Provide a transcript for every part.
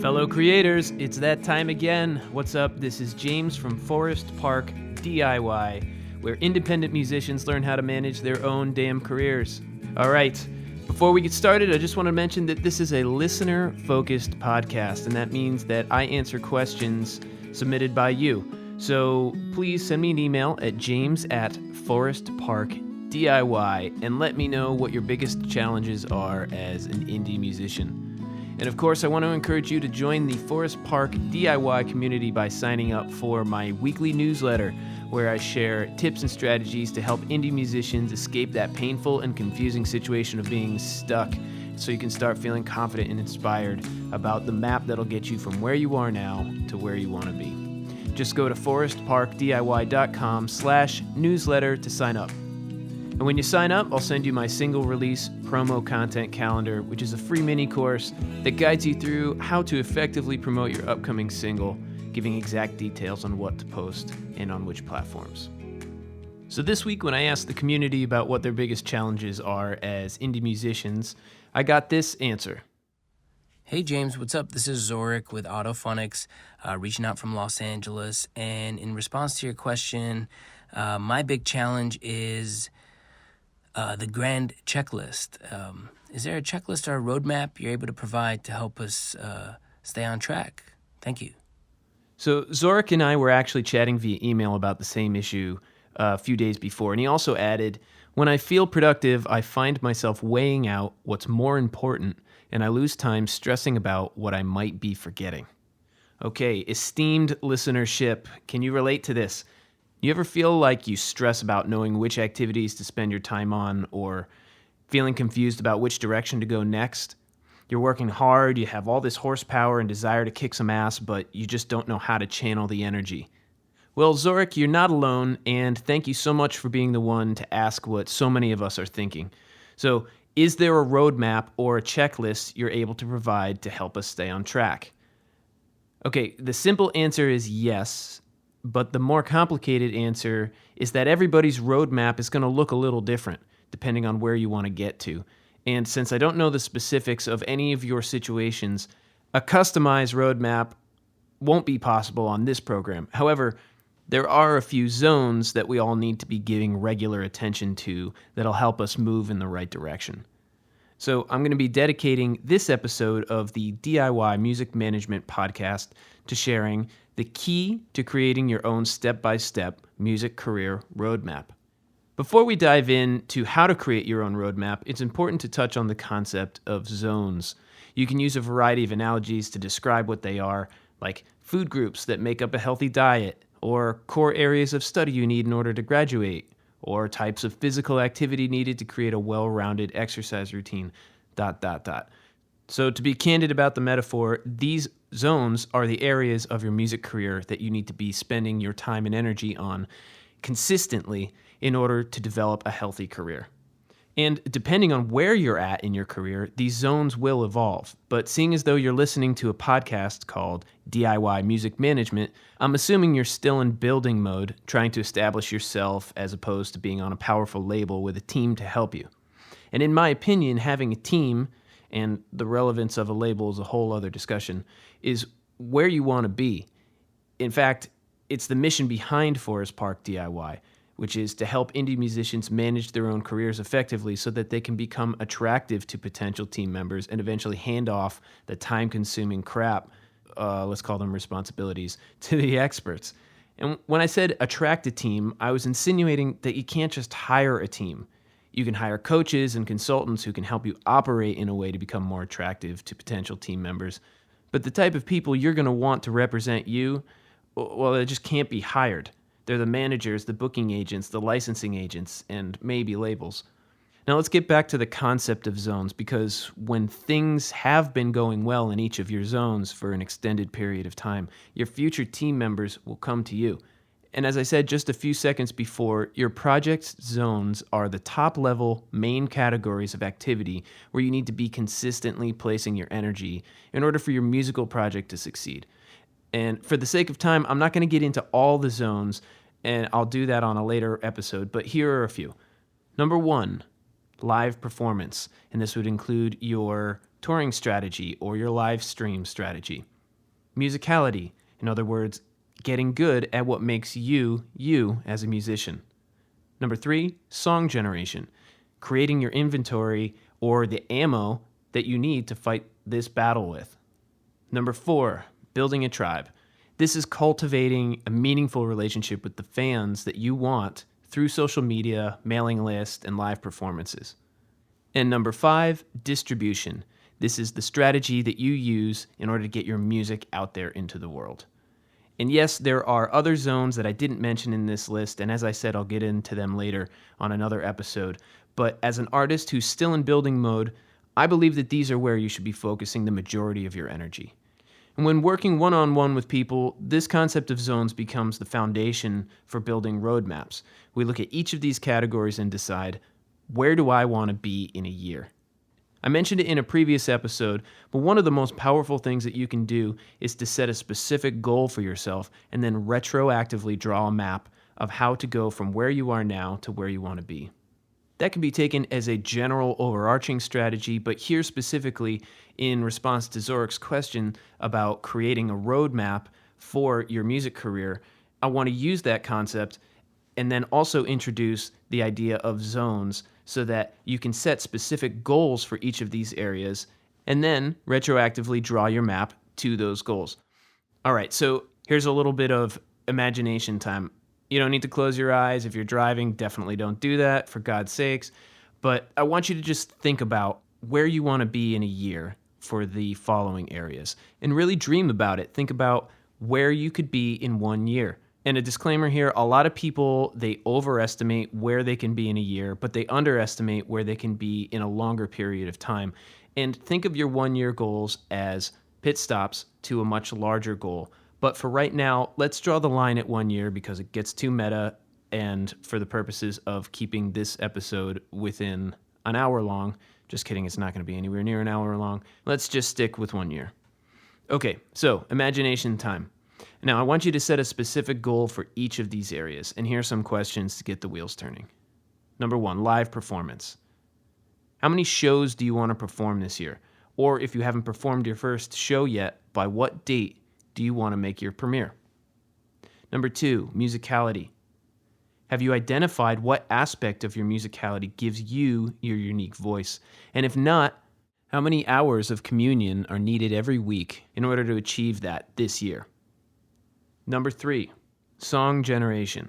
Fellow creators, it's that time again. What's up? This is James from Forest Park DIY, where independent musicians learn how to manage their own damn careers. All right, before we get started, I just want to mention that this is a listener-focused podcast, and that means that I answer questions submitted by you. So please send me an email at james@forestparkdiy and let me know what your biggest challenges are as an indie musician. And of course, I want to encourage you to join the Forest Park DIY community by signing up for my weekly newsletter, where I share tips and strategies to help indie musicians escape that painful and confusing situation of being stuck, so you can start feeling confident and inspired about the map that'll get you from where you are now to where you want to be. Just go to forestparkdiy.com/newsletter to sign up. And when you sign up, I'll send you my single release promo content calendar, which is a free mini course that guides you through how to effectively promote your upcoming single, giving exact details on what to post and on which platforms. So this week, when I asked the community about what their biggest challenges are as indie musicians, I got this answer. Hey James, what's up? This is Zorik with Autophonics, reaching out from Los Angeles. And in response to your question, my big challenge is the grand checklist. Is there a checklist or a roadmap you're able to provide to help us stay on track? Thank you. So Zorik and I were actually chatting via email about the same issue a few days before, and he also added, "When I feel productive, I find myself weighing out what's more important, and I lose time stressing about what I might be forgetting." Okay, esteemed listenership, can you relate to this? You ever feel like you stress about knowing which activities to spend your time on, or feeling confused about which direction to go next? You're working hard, you have all this horsepower and desire to kick some ass, but you just don't know how to channel the energy. Well, Zorik, you're not alone, and thank you so much for being the one to ask what so many of us are thinking. So, is there a roadmap or a checklist you're able to provide to help us stay on track? Okay, the simple answer is yes, but the more complicated answer is that everybody's roadmap is going to look a little different, depending on where you want to get to. And since I don't know the specifics of any of your situations, a customized roadmap won't be possible on this program. However, there are a few zones that we all need to be giving regular attention to that'll help us move in the right direction. So I'm going to be dedicating this episode of the DIY Music Management Podcast to sharing the key to creating your own step-by-step music career roadmap. Before we dive into how to create your own roadmap, it's important to touch on the concept of zones. You can use a variety of analogies to describe what they are, like food groups that make up a healthy diet, or core areas of study you need in order to graduate, or types of physical activity needed to create a well-rounded exercise routine, ... So to be candid about the metaphor, these zones are the areas of your music career that you need to be spending your time and energy on consistently in order to develop a healthy career. And depending on where you're at in your career, these zones will evolve. But seeing as though you're listening to a podcast called DIY Music Management, I'm assuming you're still in building mode, trying to establish yourself as opposed to being on a powerful label with a team to help you. And in my opinion, having a team, and the relevance of a label is a whole other discussion, is where you want to be. In fact, it's the mission behind Forest Park DIY, which is to help indie musicians manage their own careers effectively so that they can become attractive to potential team members and eventually hand off the time-consuming crap, let's call them responsibilities, to the experts. And when I said attract a team, I was insinuating that you can't just hire a team. You can hire coaches and consultants who can help you operate in a way to become more attractive to potential team members. But the type of people you're going to want to represent you, well, they just can't be hired. They're the managers, the booking agents, the licensing agents, and maybe labels. Now let's get back to the concept of zones, because when things have been going well in each of your zones for an extended period of time, your future team members will come to you. And as I said just a few seconds before, your project's zones are the top-level main categories of activity where you need to be consistently placing your energy in order for your musical project to succeed. And for the sake of time, I'm not going to get into all the zones, and I'll do that on a later episode, but here are a few. Number 1, live performance, and this would include your touring strategy or your live stream strategy. Musicality, in other words, getting good at what makes you, you as a musician. Number 3, song generation, creating your inventory or the ammo that you need to fight this battle with. Number 4, building a tribe. This is cultivating a meaningful relationship with the fans that you want through social media, mailing list, and live performances. And number 5, distribution. This is the strategy that you use in order to get your music out there into the world. And yes, there are other zones that I didn't mention in this list, and as I said, I'll get into them later on another episode. But as an artist who's still in building mode, I believe that these are where you should be focusing the majority of your energy. And when working one-on-one with people, this concept of zones becomes the foundation for building roadmaps. We look at each of these categories and decide, where do I want to be in a year? I mentioned it in a previous episode, but one of the most powerful things that you can do is to set a specific goal for yourself and then retroactively draw a map of how to go from where you are now to where you want to be. That can be taken as a general overarching strategy, but here specifically in response to Zorik's question about creating a roadmap for your music career, I want to use that concept and then also introduce the idea of zones so that you can set specific goals for each of these areas and then retroactively draw your map to those goals. All right, so here's a little bit of imagination time. You don't need to close your eyes. If you're driving, definitely don't do that, for God's sakes. But I want you to just think about where you want to be in a year for the following areas and really dream about it. Think about where you could be in 1 year. And a disclaimer here, a lot of people, they overestimate where they can be in a year, but they underestimate where they can be in a longer period of time. And think of your 1 year goals as pit stops to a much larger goal. But for right now, let's draw the line at 1 year because it gets too meta, and for the purposes of keeping this episode within an hour long, just kidding, it's not going to be anywhere near an hour long. Let's just stick with 1 year. Okay, so imagination time. Now, I want you to set a specific goal for each of these areas, and here are some questions to get the wheels turning. Number 1, live performance. How many shows do you want to perform this year? Or if you haven't performed your first show yet, by what date do you want to make your premiere? Number 2, musicality. Have you identified what aspect of your musicality gives you your unique voice? And if not, how many hours of communion are needed every week in order to achieve that this year? Number 3, song generation.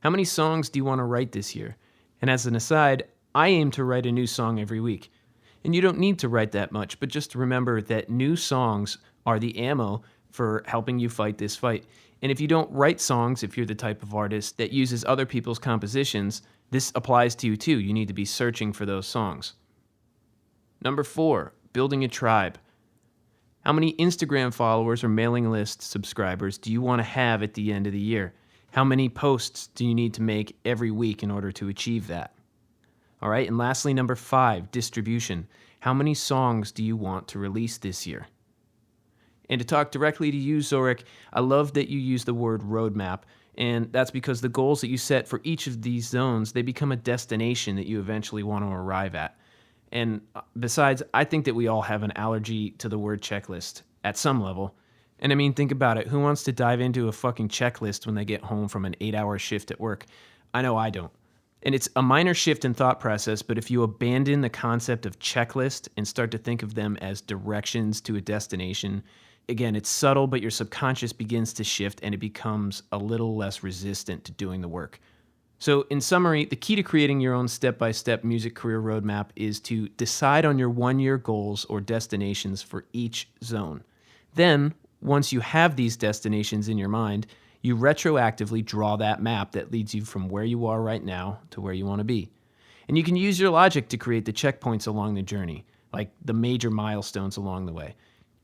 How many songs do you want to write this year? And as an aside, I aim to write a new song every week. And you don't need to write that much, but just remember that new songs are the ammo for helping you fight this fight. And if you don't write songs, if you're the type of artist that uses other people's compositions, this applies to you too. You need to be searching for those songs. Number 4, building a tribe. How many Instagram followers or mailing list subscribers do you want to have at the end of the year? How many posts do you need to make every week in order to achieve that? All right, and lastly, number 5, distribution. How many songs do you want to release this year? And to talk directly to you, Zorik, I love that you use the word roadmap, and that's because the goals that you set for each of these zones, they become a destination that you eventually want to arrive at. And besides, I think that we all have an allergy to the word checklist at some level. And I mean, think about it. Who wants to dive into a fucking checklist when they get home from an 8-hour shift at work? I know I don't. And it's a minor shift in thought process, but if you abandon the concept of checklist and start to think of them as directions to a destination, again, it's subtle, but your subconscious begins to shift and it becomes a little less resistant to doing the work. So in summary, the key to creating your own step-by-step music career roadmap is to decide on your 1 year goals or destinations for each zone. Then, once you have these destinations in your mind, you retroactively draw that map that leads you from where you are right now to where you want to be. And you can use your logic to create the checkpoints along the journey, like the major milestones along the way.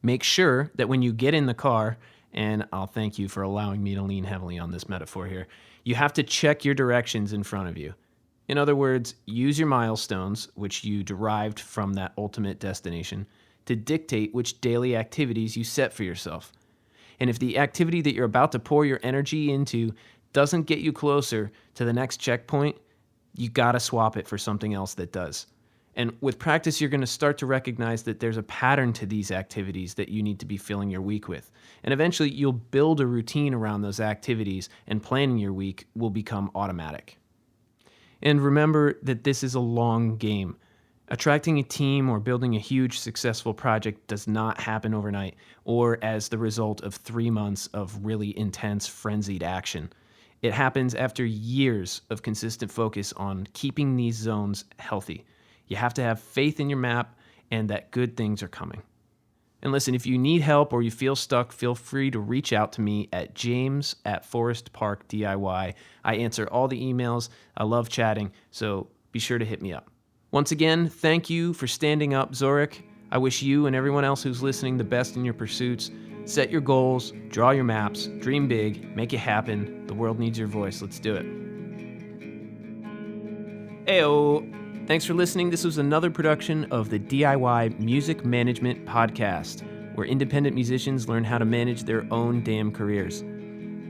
Make sure that when you get in the car, and I'll thank you for allowing me to lean heavily on this metaphor here, you have to check your directions in front of you. In other words, use your milestones, which you derived from that ultimate destination, to dictate which daily activities you set for yourself. And if the activity that you're about to pour your energy into doesn't get you closer to the next checkpoint, you gotta swap it for something else that does. And with practice, you're going to start to recognize that there's a pattern to these activities that you need to be filling your week with. And eventually, you'll build a routine around those activities, and planning your week will become automatic. And remember that this is a long game. Attracting a team or building a huge successful project does not happen overnight or as the result of 3 months of really intense, frenzied action. It happens after years of consistent focus on keeping these zones healthy. You have to have faith in your map and that good things are coming. And listen, if you need help or you feel stuck, feel free to reach out to me at james@forestparkdiy. I answer all the emails. I love chatting, so be sure to hit me up. Once again, thank you for standing up, Zorik. I wish you and everyone else who's listening the best in your pursuits. Set your goals, draw your maps, dream big, make it happen. The world needs your voice. Let's do it. Heyo! Thanks for listening. This was another production of the DIY Music Management Podcast, where independent musicians learn how to manage their own damn careers.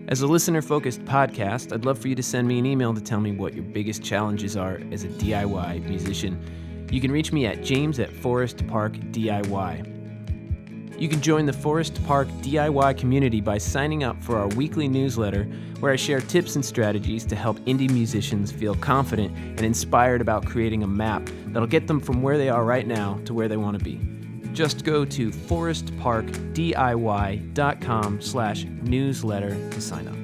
As a listener-focused podcast, I'd love for you to send me an email to tell me what your biggest challenges are as a DIY musician. You can reach me at james@forestparkdiy. You can join the Forest Park DIY community by signing up for our weekly newsletter, where I share tips and strategies to help indie musicians feel confident and inspired about creating a map that'll get them from where they are right now to where they want to be. Just go to forestparkdiy.com/newsletter to sign up.